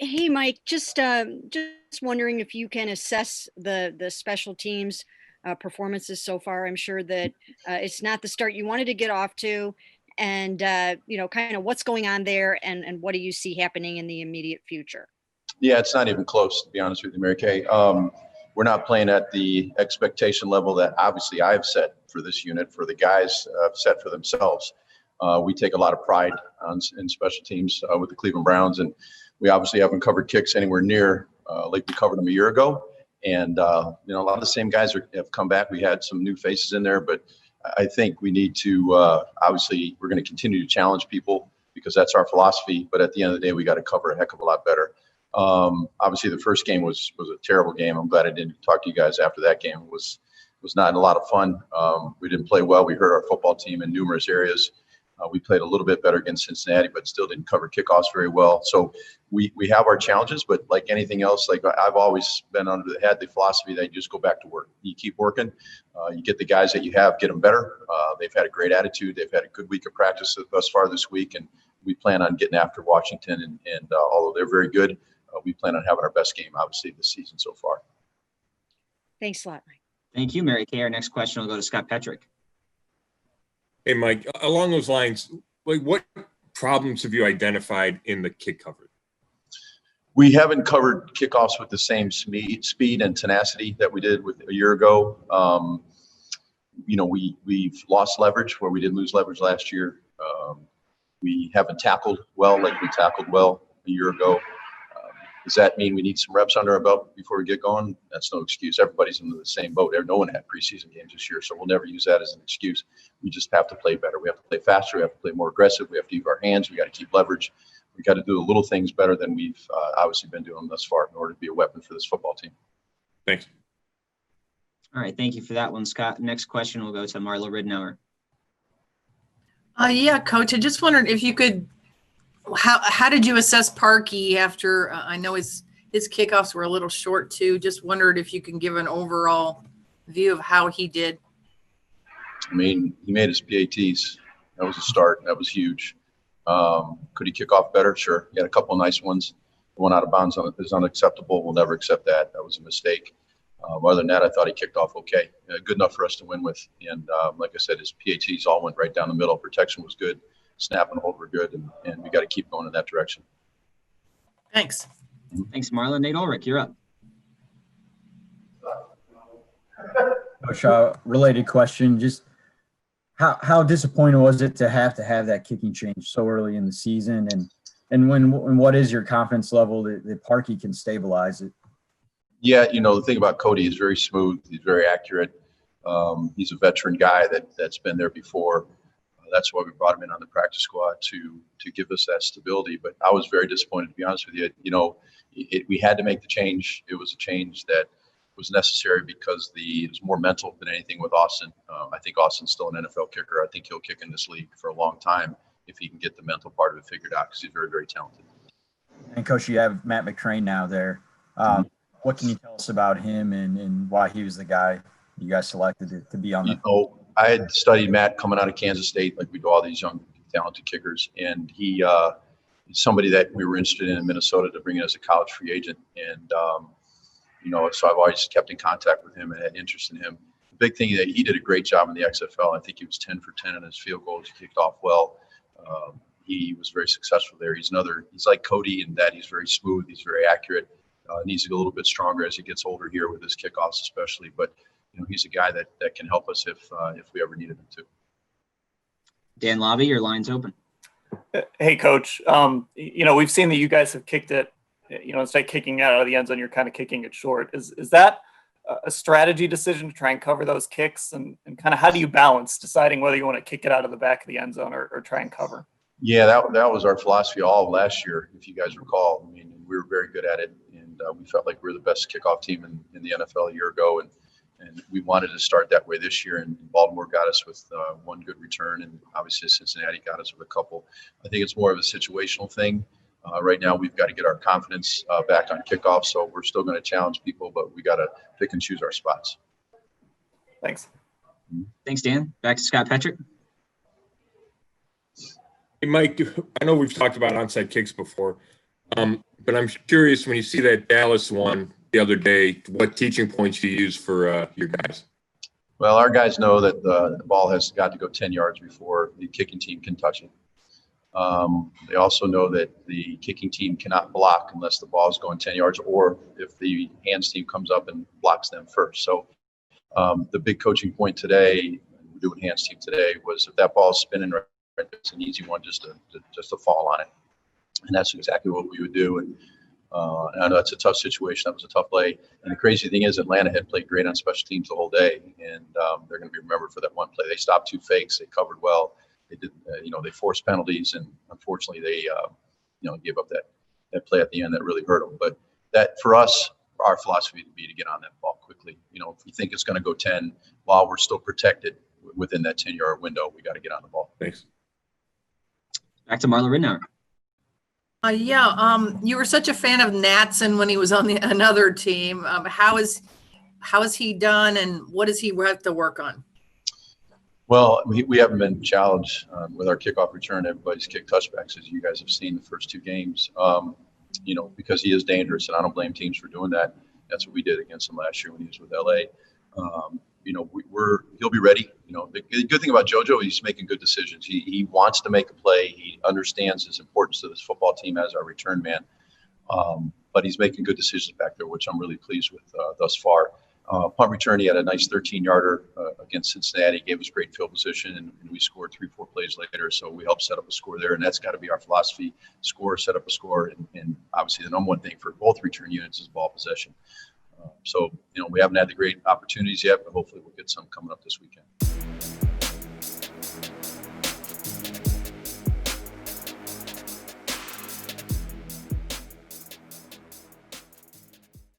Hey, Mike, just wondering if you can assess the special teams performances so far. I'm sure that it's not the start you wanted to get off to, and kind of what's going on there, and what do you see happening in the immediate future? Yeah, it's not even close, to be honest with you, Mary Kay. We're not playing at the expectation level that obviously I've set for this unit, for the guys have set for themselves. We take a lot of pride in special teams with the Cleveland Browns, and we obviously haven't covered kicks anywhere near like we covered them a year ago. And, a lot of the same guys have come back. We had some new faces in there, but I think we need to, obviously, we're going to continue to challenge people because that's our philosophy. But at the end of the day, we got to cover a heck of a lot better. Obviously, the first game was a terrible game. I'm glad I didn't talk to you guys after that game. It was not a lot of fun. We didn't play well. We hurt our football team in numerous areas. We played a little bit better against Cincinnati, but still didn't cover kickoffs very well. So we have our challenges, but like anything else, like I've always been had the philosophy that you just go back to work. You keep working. You get the guys that you have, get them better. They've had a great attitude. They've had a good week of practice thus far this week, and we plan on getting after Washington. And although they're very good, we plan on having our best game, obviously, this season so far. Thanks a lot, Mike. Thank you, Mary Kay. Our next question will go to Scott Petrick. Hey, Mike, along those lines, like what problems have you identified in the kick coverage? We haven't covered kickoffs with the same speed and tenacity that we did with a year ago. We've lost leverage where we did lose leverage last year. We haven't tackled well like we tackled well a year ago. Does that mean we need some reps under our belt before we get going? That's no excuse. Everybody's in the same boat. No one had preseason games this year, so we'll never use that as an excuse. We just have to play better. We have to play faster. We have to play more aggressive. We have to use our hands. We got to keep leverage. We got to do the little things better than we've obviously been doing thus far in order to be a weapon for this football team. Thanks. All right, thank you for that one, Scott. Next question will go to Marla Ridnour. Yeah, Coach, I just wondered if you could – how did you assess Parkey after I know his kickoffs were a little short too? Just wondered if you can give an overall view of how he did. I mean, he made his PATs. That was a start. That was huge. Could he kick off better? Sure. He had a couple of nice ones. The one out of bounds is unacceptable. We'll never accept that. That was a mistake. Other than that, I thought he kicked off okay. Good enough for us to win with. And like I said, his PATs all went right down the middle. Protection was good. Snap and hold were good, and we got to keep going in that direction. Thanks. Thanks, Marla. Nate Ulrich, you're up. Coach, related question, just how disappointing was it to have that kicking change so early in the season, and what is your confidence level that Parkey can stabilize it? Yeah, the thing about Cody is very smooth. He's very accurate. He's a veteran guy that's been there before. That's why we brought him in on the practice squad to give us that stability. But I was very disappointed, to be honest with you. We had to make the change. It was a change that was necessary because it was more mental than anything with Austin. I think Austin's still an NFL kicker. I think he'll kick in this league for a long time if he can get the mental part of it figured out because he's very, very talented. And, Coach, you have Matt McCrane now there. What can you tell us about him and why he was the guy you guys selected to be on the I had studied Matt coming out of Kansas State, like we do all these young, talented kickers. And he's somebody that we were interested in Minnesota to bring in as a college free agent. And, so I've always kept in contact with him and had interest in him. The big thing is that he did a great job in the XFL. I think he was 10 for 10 in his field goals. He kicked off well. He was very successful there. He's like Cody in that he's very smooth. He's very accurate. Needs to get a little bit stronger as he gets older here with his kickoffs especially. But he's a guy that can help us if we ever needed him to. Dan Lobby, your line's open. Hey, Coach. We've seen that you guys have kicked it. Instead of kicking out of the end zone, you're kind of kicking it short. Is that a strategy decision to try and cover those kicks? And kind of how do you balance deciding whether you want to kick it out of the back of the end zone or try and cover? Yeah, that was our philosophy all of last year, if you guys recall. I mean, we were very good at it, and we felt like we were the best kickoff team in the NFL a year ago. And we wanted to start that way this year, and Baltimore got us with one good return, and obviously Cincinnati got us with a couple. I think it's more of a situational thing. Right now, we've got to get our confidence back on kickoff, so we're still going to challenge people, but we got to pick and choose our spots. Thanks. Thanks, Dan. Back to Scott Petrick. Hey, Mike, I know we've talked about onside kicks before. But I'm curious, when you see that Dallas one the other day, what teaching points you use for your guys? Well, our guys know that the ball has got to go 10 yards before the kicking team can touch it. They also know that the kicking team cannot block unless the ball is going 10 yards, or if the hands team comes up and blocks them first. So the big coaching point today, we're doing hands team today, was if that ball is spinning right, it's an easy one just to fall on it. And that's exactly what we would do. And I know that's a tough situation. That was a tough play. And the crazy thing is Atlanta had played great on special teams the whole day, and they're going to be remembered for that one play. They stopped 2 fakes. They covered well. They did, they forced penalties, and unfortunately they, gave up that play at the end that really hurt them. But that, for us, our philosophy would be to get on that ball quickly. If we think it's going to go 10 while we're still protected within that 10-yard window, we got to get on the ball. Thanks. Back to Marla Ridnour. You were such a fan of Natson when he was on another team. How is he done, and what does he have to work on? Well, we haven't been challenged with our kickoff return. Everybody's kicked touchbacks, as you guys have seen the first 2 games. Because he is dangerous, and I don't blame teams for doing that. That's what we did against him last year when he was with LA. He'll be ready. The good thing about JoJo, he's making good decisions. He wants to make a play. He understands his importance to this football team as our return man. But he's making good decisions back there, which I'm really pleased with thus far. Punt return, he had a nice 13-yarder against Cincinnati, gave us great field position, and we scored 3-4 plays later. So we helped set up a score there, and that's got to be our philosophy: score, set up a score, and obviously the number one thing for both return units is ball possession. We haven't had the great opportunities yet, but hopefully we'll get some coming up this weekend.